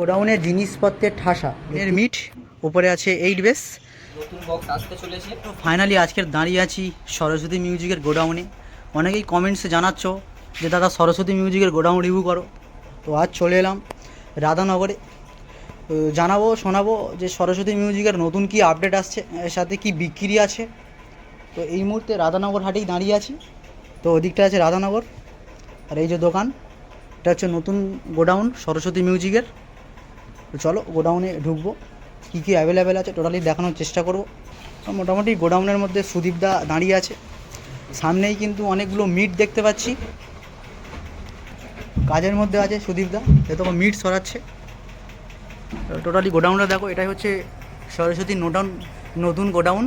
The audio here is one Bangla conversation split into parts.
গোডাউনের জিনিসপত্রের ঠাসা এর মিট উপরে আছে 8 বেস নতুন বক্স আসতে চলেছে। তো ফাইনালি আজকের দাঁড়িয়ে আছি সরস্বতী মিউজিকের গোডাউনে। অনেকেই কমেন্টসে জানাচ্ছ যে দাদা সরস্বতী মিউজিকের গোডাউন রিভিউ করো। তো আজ চলে এলাম রাধানগরে। জানাবো শোনাবো যে সরস্বতী মিউজিকের নতুন কি আপডেট আসছে, এর সাথে কি বিক্রি আছে। তো এই মুহূর্তে রাধানগর হাটেই দাঁড়িয়ে আছি। তো ওদিকটা আছে রাধানগর, আর এই যে দোকান, এটা হচ্ছে নতুন গোডাউন সরস্বতী মিউজিকের। তো চলো গোডাউনে ঢুকবো, কী কী অ্যাভেলেবেল আছে টোটালি দেখানোর চেষ্টা করব। মোটামুটি গোডাউনের মধ্যে সুদীপদা দাঁড়িয়ে আছে, সামনেই কিন্তু অনেকগুলো মিট দেখতে পাচ্ছি, কাজের মধ্যে আছে সুদীপদা, এ তখন মিট সরাচ্ছে। টোটালি গোডাউনটা দেখো, এটাই হচ্ছে সরস্বতী নতুন গোডাউন।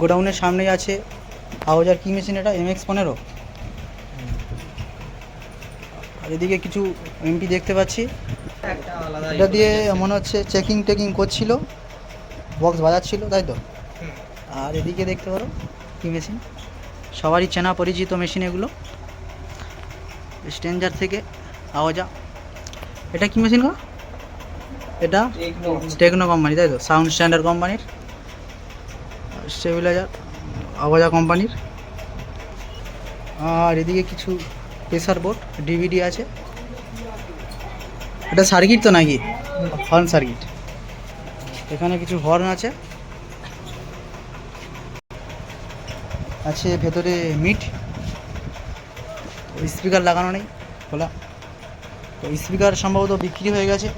গোডাউনের সামনেই আছে আওয়াজার কি মেশিন, এটা MX-15। আর এদিকে কিছু এমপি দেখতে পাচ্ছি, এটা দিয়ে মনে হচ্ছে চেকিং করছিল, বক্স বাজাচ্ছিল, তাই তো। আর এদিকে দেখতে পারো কি মেশিন, সবারই চেনা পরিচিত মেশিন এগুলো, স্ট্রেঞ্জার থেকে আওয়াজা। এটা কি মেশিন গো? এটা টেকনো কোম্পানি, তাই তো, সাউন্ড স্ট্যান্ডার্ড কোম্পানির, স্টেবিলাইজার আওয়াজা কোম্পানির। আর এদিকে কিছু প্রেসার বোর্ড, ডিভিডি আছে। এটা সার্কিট তো নাকি, হর্ন সার্কিট। এখানে কিছু হর্ন আছে ভেতরে মিট। স্পিকার লাগানো নেই, খোলা। তো স্পিকার সম্ভবত বিক্রি হয়ে গেছে।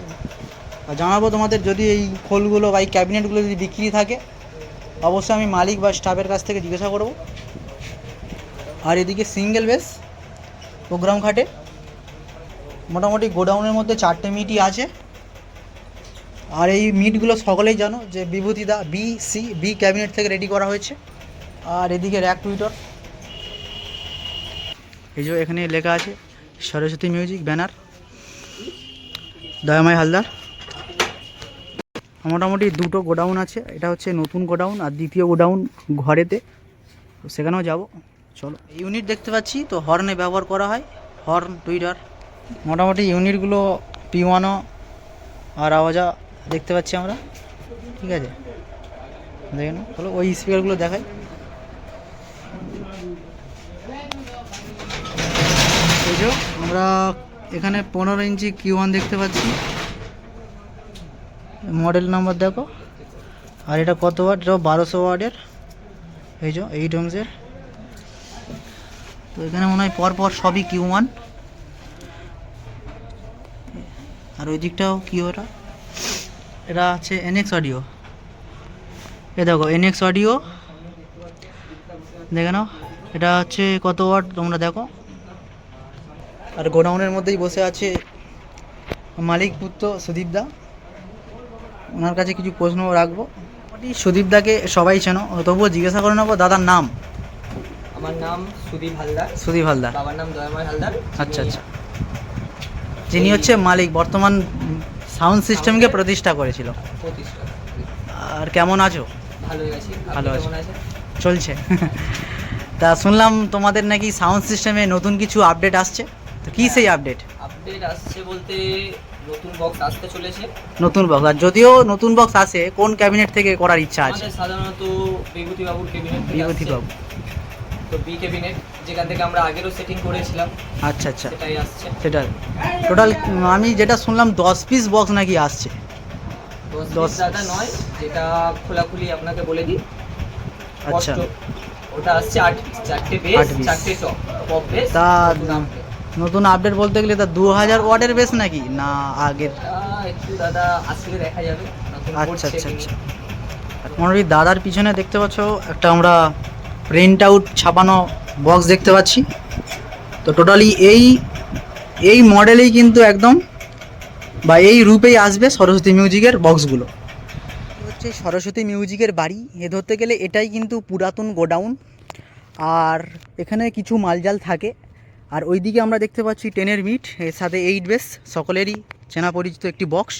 আর জানাবো তোমাদের, যদি এই খোলগুলো বা এই ক্যাবিনেটগুলো যদি বিক্রি থাকে, অবশ্যই আমি মালিক বা স্টাফের কাছ থেকে জিজ্ঞাসা করব। আর এদিকে সিঙ্গেল বেস প্রোগ্রাম খাটে, মোটামুটি গোডাউনের মধ্যে 4টে মিটই আছে। আর এই মিটগুলো সকলেই জানো যে বিভূতিদা বি ক্যাবিনেট থেকে রেডি করা হয়েছে। আর এদিকে র্যাক টুইটার, এই যে এখানে লেখা আছে সরস্বতী মিউজিক, ব্যানার দয়াময় হালদার। মোটামুটি দুটো গোডাউন আছে, এটা হচ্ছে নতুন গোডাউন, আর দ্বিতীয় গোডাউন ঘরেতে, তো সেখানেও যাব। চলো, ইউনিট দেখতে পাচ্ছি তো হর্নে ব্যবহার করা হয়, হর্ন টুইটার। মোটামুটি ইউনিটগুলো P1 আর আওয়াজা দেখতে পাচ্ছি আমরা, ঠিক আছে। দেখে না, চলো ওই স্পিকারগুলো দেখাই। এই যে আমরা এখানে 15 ইঞ্চি Q1 দেখতে পাচ্ছি, মডেল নাম্বার দেখো। আর এটা কত ওয়াট? এটা 1200 ওয়াটের, এই যে 8 ohms-এর। তো এখানে মনে হয় পরপর সবই Q1। আর ওই দিকটাও কি, ওটা এটা আছে NX অডিও। এ দেখো NX অডিও, দেখে নাও এটা হচ্ছে কত ওয়াট তোমরা দেখো। আর গোডাউনের মধ্যেই বসে আছে মালিক পুত্র সুদীপদা, ওনার কাছে কিছু প্রশ্ন রাখবো। সুদীপদাকে সবাই চেনো, তবুও জিজ্ঞাসা করে নেবো দাদার নাম। আমার নাম সুদীপ হালদার। সুদীপ হালদার, বাবার নাম দয়াময় হালদার। আচ্ছা আচ্ছা। যিনি হচ্ছে মালিক, বর্তমান সাউন্ড সিস্টেমকে প্রতিষ্ঠা করেছিল। আর কেমন আছো? ভালোই আছি। ভালো আছি, চলছে। তা শুনলাম তোমাদের নাকি সাউন্ড সিস্টেমে নতুন কিছু আপডেট আসছে, তো কী সেই আপডেট? আপডেট আসছে বলতে নতুন বক্স আসতে চলেছে। নতুন বক্স, আর যদিও নতুন বক্স আসে, কোন ক্যাবিনেট থেকে করার ইচ্ছা আছে? আমাদের সাধারণত বিভূতিবাবুর ক্যাবিনেট। বিভূতিবাবু, তো বি ক্যাবিনেট, যেখান থেকে আমরা আগেরও সেটিং করেছিলাম। আচ্ছা আচ্ছা, সেটাই আসছে। সেটা টোটাল আমি যেটা শুনলাম 10 পিস বক্স নাকি আসছে। 10 দাদা নয়, যেটা খোলাখুলি আপনাকে বলে দিই। আচ্ছা, ওটা আসছে 8 পিস, 4টে বেস, 4টে টপ বেস। তা নতুন আপডেট বলতে গেলে তা 2000 ওয়াটের বেস নাকি না আগের? একটু দাদা আসলে দেখা যাবে। আচ্ছা আচ্ছা আচ্ছা। মোটামুটি দাদার পিছনে দেখতে পাচ্ছ একটা আমরা প্রিন্ট আউট ছাপানো বক্স দেখতে পাচ্ছি। তো টোটালি এই মডেলেই কিন্তু একদম বা এই রূপেই আসবে সরস্বতী মিউজিকের বক্সগুলো। হচ্ছে সরস্বতী মিউজিকের বাড়ি, এ ধরতে গেলে এটাই কিন্তু পুরাতন গোডাউন। আর এখানে কিছু মালজাল থাকে। আর ওইদিকে আমরা দেখতে পাচ্ছি 10-এর মিট, এর সাথে 8 বেস, সকলেরই চেনা পরিচিত একটি বক্স।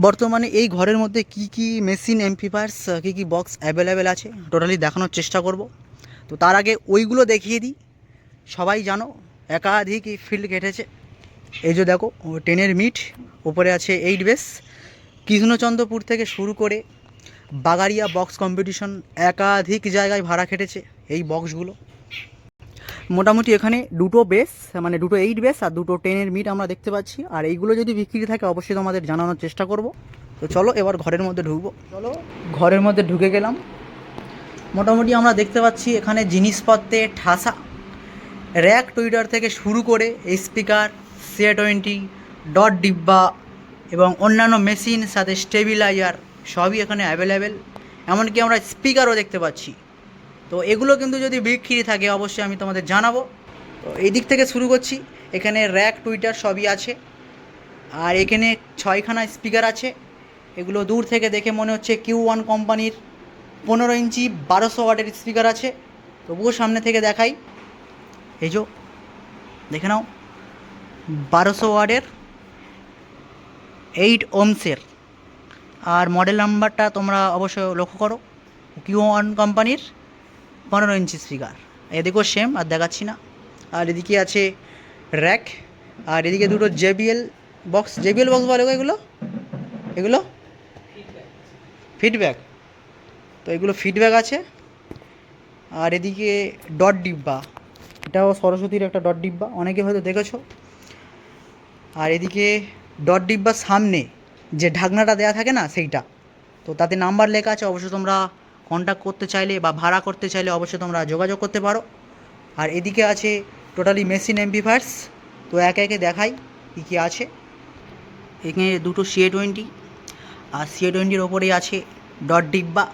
বর্তমানে এই ঘরের মধ্যে কি মেশিন, এমপ্লিফায়ার্স, কি বক্স অ্যাভেলেবেল আছে টোটালি দেখানোর চেষ্টা করব। তো তার আগে ওইগুলো দেখিয়ে দিই। সবাই জানো একাধিক ফিল্ড কেটেছে। এই যে দেখো 10-এর মিট, ওপরে আছে 8 বেস। কৃষ্ণচন্দ্রপুর থেকে শুরু করে বাগারিয়া বক্স কম্পিটিশন একাধিক জায়গায় ভাড়া খেটেছে এই বক্সগুলো। মোটামুটি এখানে দুটো বেস, মানে দুটো 8 বেস আর দুটো 10-এর মিট আমরা দেখতে পাচ্ছি। আর এইগুলো যদি বিক্রি থাকে অবশ্যই তোমাদের জানানোর চেষ্টা করব। তো চলো এবার ঘরের মধ্যে ঢুকবো। চলো ঘরের মধ্যে ঢুকে গেলাম। মোটামুটি আমরা দেখতে পাচ্ছি এখানে জিনিসপত্রে ঠাসা। র্যাক টুইটার থেকে শুরু করে স্পিকার, CA20, ডট ডিব্বা এবং অন্যান্য মেশিন সাথে স্টেবিলাইজার সবই এখানে অ্যাভেলেবেল। এমনকি আমরা স্পিকারও দেখতে পাচ্ছি। তো এগুলো কিন্তু যদি বিক্রি থাকে অবশ্যই আমি তোমাদের জানাবো। তো এই দিক থেকে শুরু করছি। এখানে র্যাক টুইটার সবই আছে। আর এখানে 6খানা স্পিকার আছে। এগুলো দূর থেকে দেখে মনে হচ্ছে Q1 কোম্পানির 15 ইঞ্চি 1200 ওয়াটের স্পিকার আছে। তবুও সামনে থেকে দেখাই। এই যে দেখে নাও 1200 ওয়াটের 8 ওহমসের। আর মডেল নাম্বারটা তোমরা অবশ্যই লক্ষ্য করো, Q1 কোম্পানির 15 ইঞ্চি স্পিকার। এদিকেও সেম, আর দেখাচ্ছি না। আর এদিকে আছে র্যাক। আর এদিকে দুটো JBL বক্স বলে এগুলো এগুলো ফিডব্যাক। তো এগুলো ফিডব্যাক আছে। আর এদিকে ডট ডিব্বা, এটাও সরস্বতীর একটা ডট ডিব্বা, অনেকে হয়তো দেখেছো। আর এদিকে ডট ডিব্বার সামনে যে ঢাকনাটা দেওয়া থাকে না সেইটা, তো তাতে নাম্বার লেখা আছে। অবশ্যই তোমরা কন্ট্যাক্ট করতে চাইলে বা ভাড়া করতে চাইলে অবশ্যই তোমরা যোগাযোগ করতে পারো। আর এদিকে আছে টোটালি মেশিন এমপ্লিফায়ার্স। তো একে একে দেখাই কী কী আছে। এখানে দুটো CA20, আর CA20-র ওপরেই আছে ডট ডিব্বা।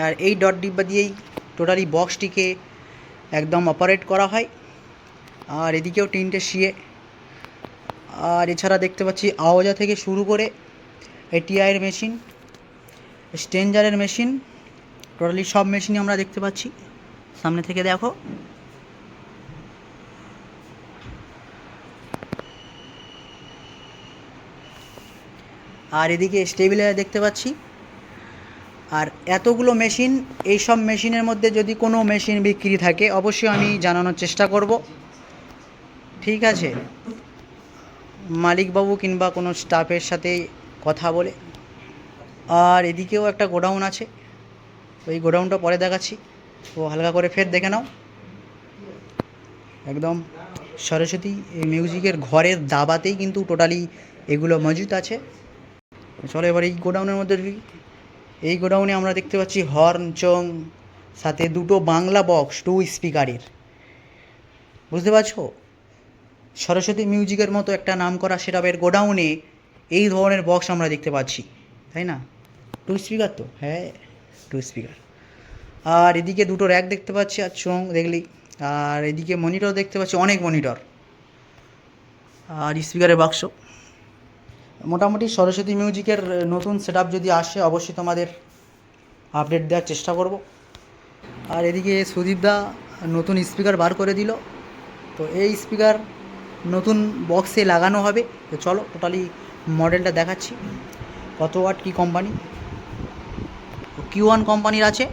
আর এই ডট ডিব্বা দিয়েই টোটালি বক্সটিকে একদম অপারেট করা হয়। আর এদিকেও 3টে CA। আর এছাড়া দেখতে পাচ্ছি আওয়াজা থেকে শুরু করে ATI-এর মেশিন, স্ট্রেঞ্জারের মেশিন, টোটালি সব মেশিনই আমরা দেখতে পাচ্ছি। সামনে থেকে দেখো। আর এদিকে স্টেবিলাইজার দেখতে পাচ্ছি। আর এতগুলো মেশিন, এই সব মেশিনের মধ্যে যদি কোনো মেশিন বিক্রি থাকে অবশ্যই আমি জানানোর চেষ্টা করব, ঠিক আছে, মালিকবাবু কিংবা কোনো স্টাফের সাথে কথা বলে। আর এদিকেও একটা গোডাউন আছে, তো এই গোডাউনটা পরে দেখাচ্ছি। তো হালকা করে ফের দেখে নাও। একদম সরস্বতী মিউজিকের ঘরের দাবাতেই কিন্তু টোটালি এগুলো মজুদ আছে। চলো এবার এই গোডাউনের মধ্যে ঢুকি। এই গোডাউনে আমরা দেখতে পাচ্ছি হর্ন, চং, সাথে দুটো বাংলা বক্স 2 স্পিকারের। বুঝতে পারছো, সরস্বতী মিউজিকের মতো একটা নাম করা সেটআপের গোডাউনে এই ধরনের বক্স আমরা দেখতে পাচ্ছি, তাই না? 2 স্পিকার, তো হ্যাঁ 2 স্পিকার। আর এদিকে দুটো র্যাক দেখতে পাচ্ছি, আর চং দেখলি। আর এদিকে মনিটর দেখতে পাচ্ছি, অনেক মনিটর আর স্পিকারের বাক্স। মোটামুটি সরস্বতী মিউজিকের নতুন সেটআপ যদি আসে অবশ্যই তোমাদের আপডেট দেওয়ার চেষ্টা করব। আর এদিকে সুদীপদা নতুন স্পিকার বার করে দিল। তো এই স্পিকার নতুন বক্সে লাগানো হবে। তো চলো টোটালি মডেলটা দেখাচ্ছি, কত ওয়াট কী কোম্পানি। Q1 কোম্পানির আছে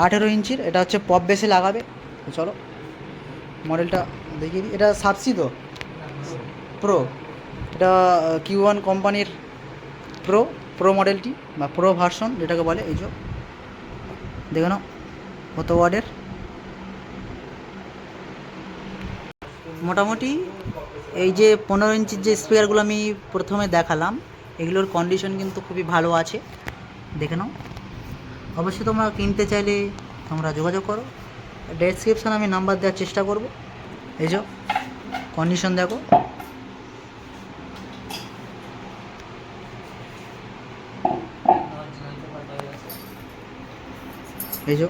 18 ইঞ্চির। এটা হচ্ছে পপ বেসে লাগাবে। তো চলো মডেলটা দেখিয়ে দিই। এটা সাবসি তো প্রো, এটা Q1 কোম্পানির প্রো মডেলটি বা প্রো ভার্সন যেটাকে বলে। এই যে দেখে নাও কত ওয়াটের। মোটামুটি এই যে 15 ইঞ্চির যে স্পিকারগুলো আমি প্রথমে দেখালাম, এগুলোর কন্ডিশন কিন্তু খুবই ভালো আছে, দেখে নাও। অবশ্যই তোমরা কিনতে চাইলে তোমরা যোগাযোগ করো। ডেসক্রিপশানে আমি নাম্বার দেওয়ার চেষ্টা করব। এই যে কন্ডিশন দেখো। এই যে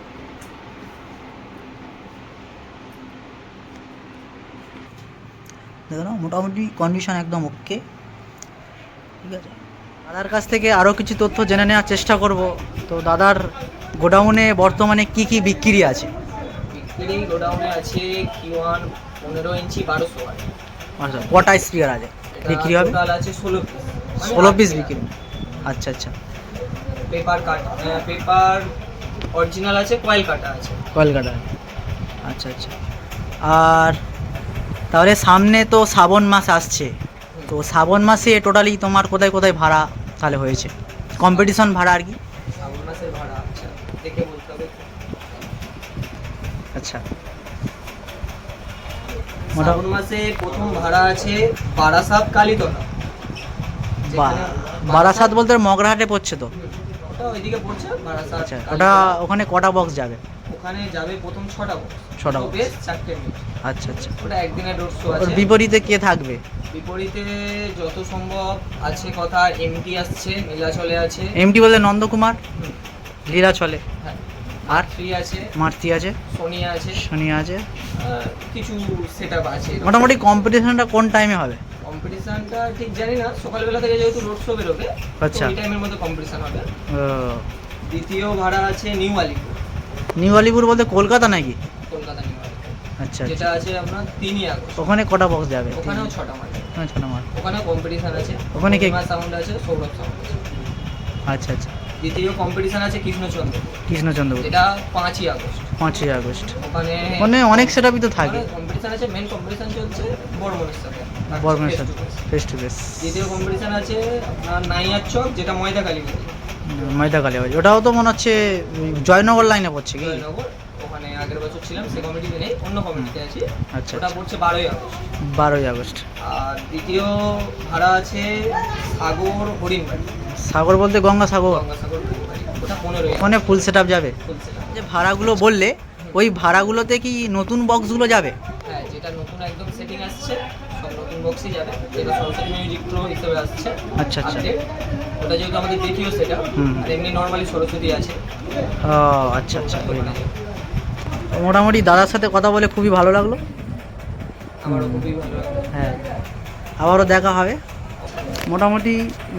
দেখো না, মোটামুটি কন্ডিশন একদম ওকে, ঠিক আছে। দাদার কাছ থেকে আরও কিছু তথ্য জেনে নেওয়ার চেষ্টা করব। তো দাদার গোডাউনে বর্তমানে কি কি বিক্রি আছে? বিক্রি গোডাউনে আছে Q1 15 ইঞ্চি 1200 ওয়াট। আচ্ছা, কটা স্পিকার আছে বিক্রি হবে? টোটাল আছে 16 পিস। 16 পিস বিক্রি। আচ্ছা আচ্ছা। পেপার অরিজিনাল আছে, কয়েল কাটা আছে। কয়েল কাটা। আচ্ছা আচ্ছা। আর তাহলে সামনে তো শ্রাবণ মাস আসছে, তো শ্রাবণ মাসে টোটালি তোমার কোথায় কোথায় ভাড়া তাহলে হয়েছে, কম্পিটিশন ভাড়া আর কি? শ্রাবণ মাসের ভাড়া আচ্ছা দেখে বলতে হবে। আচ্ছা, শ্রাবণ মাসে প্রথম ভাড়া আছে বারাসাত কালীতলা। বারাসাত বলতে মগরাহাটে পড়ছে তো? ওটা ওইদিকে পড়ছে বারাসাত। আচ্ছা, ওটা ওখানে কটা বক্স যাবে? ওখানে যাবে প্রথম 6টা বক্স, 6টা box। বেশ 4টে মিনিট। আচ্ছা আচ্ছা, ওটা একদিনের রোড শো ওর আছে। বিপরীতে কে থাকবে? বিপরীতে যত সম্ভব আছে কথা এমটি আসছে, নীলাচলে আছে। এমটি বলতে নন্দকুমার, লীলাচলে, হ্যাঁ, আর ফ্রি আছে, মারতি আছে, সোনিয়া আছে, সোনিয়া আছে। কিছু সেটআপ আছে। মোটামুটি কম্পিটিশনটা কোন টাইমে হবে? কম্পিটিশনটা ঠিক জানি না, সকালবেলা থেকে যেহেতু রোড শো বেরোবে, আচ্ছা। ওই টাইমের মধ্যে কম্পিটিশন হবে। ও, দ্বিতীয় ভাড়া আছে নিউ আলিপুর, নিউ আলিপুর বলতে কলকাতা নাকি? কলকাতা নিউ আলিপুর, আচ্ছা যেটা আচ্ছা, আছে আপনার 3ই আগস্ট। ওখানে কটা বক্স যাবে? ওখানেও 6টা মাঠ, ওখানে 6টা মার। ওখানেও কম্পিটিশন আছে। ওখানে কে? সাউন্ড আছে, সৌরভ সাউন্ড আছে। আচ্ছা আচ্ছা, দ্বিতীয় কম্পিটিশন আছে কৃষ্ণচন্দ্র, কৃষ্ণচন্দ্র, যেটা 5ই আগস্ট। 5ই আগস্ট। ওখানে ওখানে অনেক সেটআপই তো থাকে। কম্পিটিশন আছে, মেন কম্পিটিশন চলছে বর্মনের সাথে, বর্মনের face সাথে to face। Face to face. দ্বিতীয় কম্পিটিশন আছে আপনার নাইয়ার চক, যেটা ময়দা কালীবাড়ি, ময়দা কালীবাড়ি, ওটাও তো মনে হচ্ছে ওই জয়নগর লাইনে পড়ছে কি? জয়নগর। ওখানে আগের বছর ছিলাম, সে কমিটিতে নেই, অন্য কমিটিতে আছি। আচ্ছা ওটা আচ্ছা, পড়ছে 12ই আগস্ট। 12ই আগস্ট। আর দ্বিতীয় ভাড়া আছে সাগর হরিণবাড়ি, সাগর বলতে গঙ্গা সাগর, গঙ্গাসাগর হরিণবাড়ি, ওটা 15ই ওখানে ফুল সেটআপ যাবে? খুলছে না। যে ভাড়াগুলো বললে, ওই ভাড়াগুলোতে কি নতুন বক্সগুলো যাবে? হ্যাঁ, যেটা নতুন একদম সেটিং আসছে, সব নতুন বক্সই যাবে, যেটা সরস্বতী মিউজিক প্রো হিসেবে আসছে। আচ্ছা আচ্ছা, update। ওটা যেহেতু আমাদের দ্বিতীয় সেটা, হুম। আর এমনি নর্মালি সরস্বতী আছে। ও আচ্ছা আচ্ছা, বুঝলাম। মোটামুটি দাদার সাথে কথা বলে খুবই ভালো লাগলো। আমারও খুবই ভালো লাগে। হ্যাঁ, আবারও দেখা হবে। মোটামুটি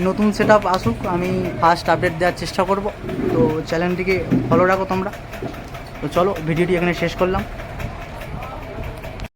নতুন সেটআপ আসুক, আমি ফার্স্ট আপডেট দেওয়ার চেষ্টা করব। তো চ্যানেলটিকে ফলো রাখো তোমরা। তো চলো, ভিডিওটি এখানে শেষ করলাম।